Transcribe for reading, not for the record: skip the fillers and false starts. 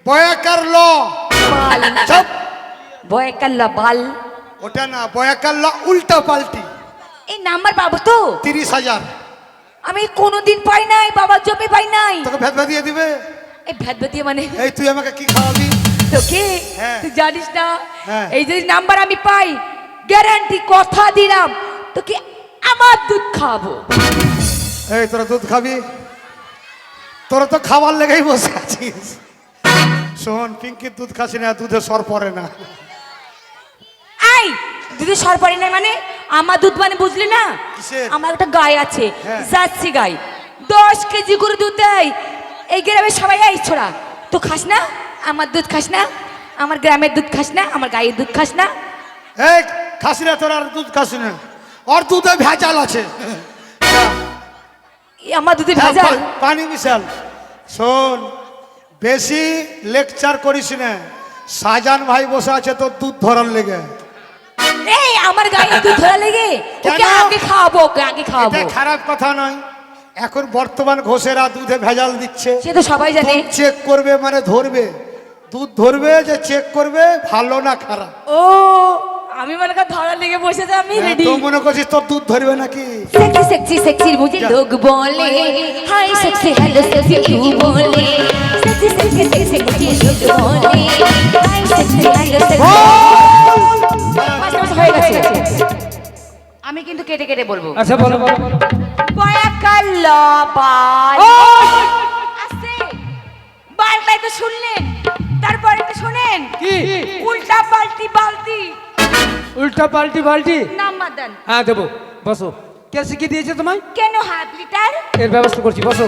বয়াকার ল বাল চুপ। বয়কাল্লা বাল। ওটা না, বয়াকার ল উল্টা পাল্টি। এই নাম্বার পাবো তো? 30,000 আমি কোনোদিন পাই নাই, বাবার জমি পাই নাই। তোকে ভেদ ভেদিয়ে দিবে। এই ভেদ ভেদিয়ে মানে এই তুই আমাকে কি খাওয়াবি? তোকে হ্যাঁ। তুই জানিস না, হ্যাঁ। এই যদি নাম্বার আমি পাই, গ্যারান্টি কথা দিলাম তোকে আমার দুধ খাবো। এই তোরা দুধ খাবি? তোরা তো খাবার লেগেই বসে আছিস। শোন, পিঙ্কির দুধ খাসি না, দুধে সর পড়ে না। আই দুধে সর পড়ে নাই মানে? আমার দুধ মানে বুঝলি না? কিসের? আমার একটা গাই আছে, হ্যাঁ। জার্সি গাই, 10 কেজি করে দুধ দেয়। এই গ্রামে সবাই এই ছোড়া, তো খাস না আমার দুধ? খাস না আমার গ্রামের দুধ? খাস না আমার গায়ের দুধ? খাস না? এই খাসি না, তোর আর দুধ খাসি না, ওর দুধে ভেজাল আছে। আমার দুধে হ্যাঁ, ভেজাল? পানি মিশাল। শোন, বেশি লেকচার করিস না। শাহজাহান ভাই বসে আছে তোর দুধ ধরার লেগে। এই আমার গায়ে দুধ ধরা লেগে ওকে কেন? আগে খাওয়াবো, ওকে আগে খাওয়াবো। এটা খারাপ কথা নয়। এখন বর্তমান ঘোষেরা দুধে ভেজাল দিচ্ছে। সে তো সবাই জানে। চেক করবে মানে ধরবে, দুধ ধরবে যে চেক করবে ভালো না খারাপ। ও আমি মনে কর ধরা লেগে বসেছে, আমি রেডি। তো মনে করছিস তোর দুধ ধরবে নাকি? सेक्सी सेक्सी सेक्सी मुझे लोग बोले, हाय सेक्सी हेलो सेक्सी तू बोले, सेक्सी सेक्सी सेक्सी मुझे लोग बोले, हाय सेक्सी हेलो सेक्सी। বাস হয়ে গেছে। আমি কিন্তু কেটে কেটে বলবো। আচ্ছা বলো বলো। বয়াকাল্লা বাল। আস্তে বালটাই তো শুনলেন, তারপরে তো শুনেন কি? উল্টা পাল্টি বালতি। উল্টা পাল্টি বাল্টি? নাম্বার দেন। হ্যাঁ দেবো, বসো। কে শিখিয়ে দিয়েছে তোমায়? কেন হাফ লিটার? এর ব্যবস্থা করছি, বসো।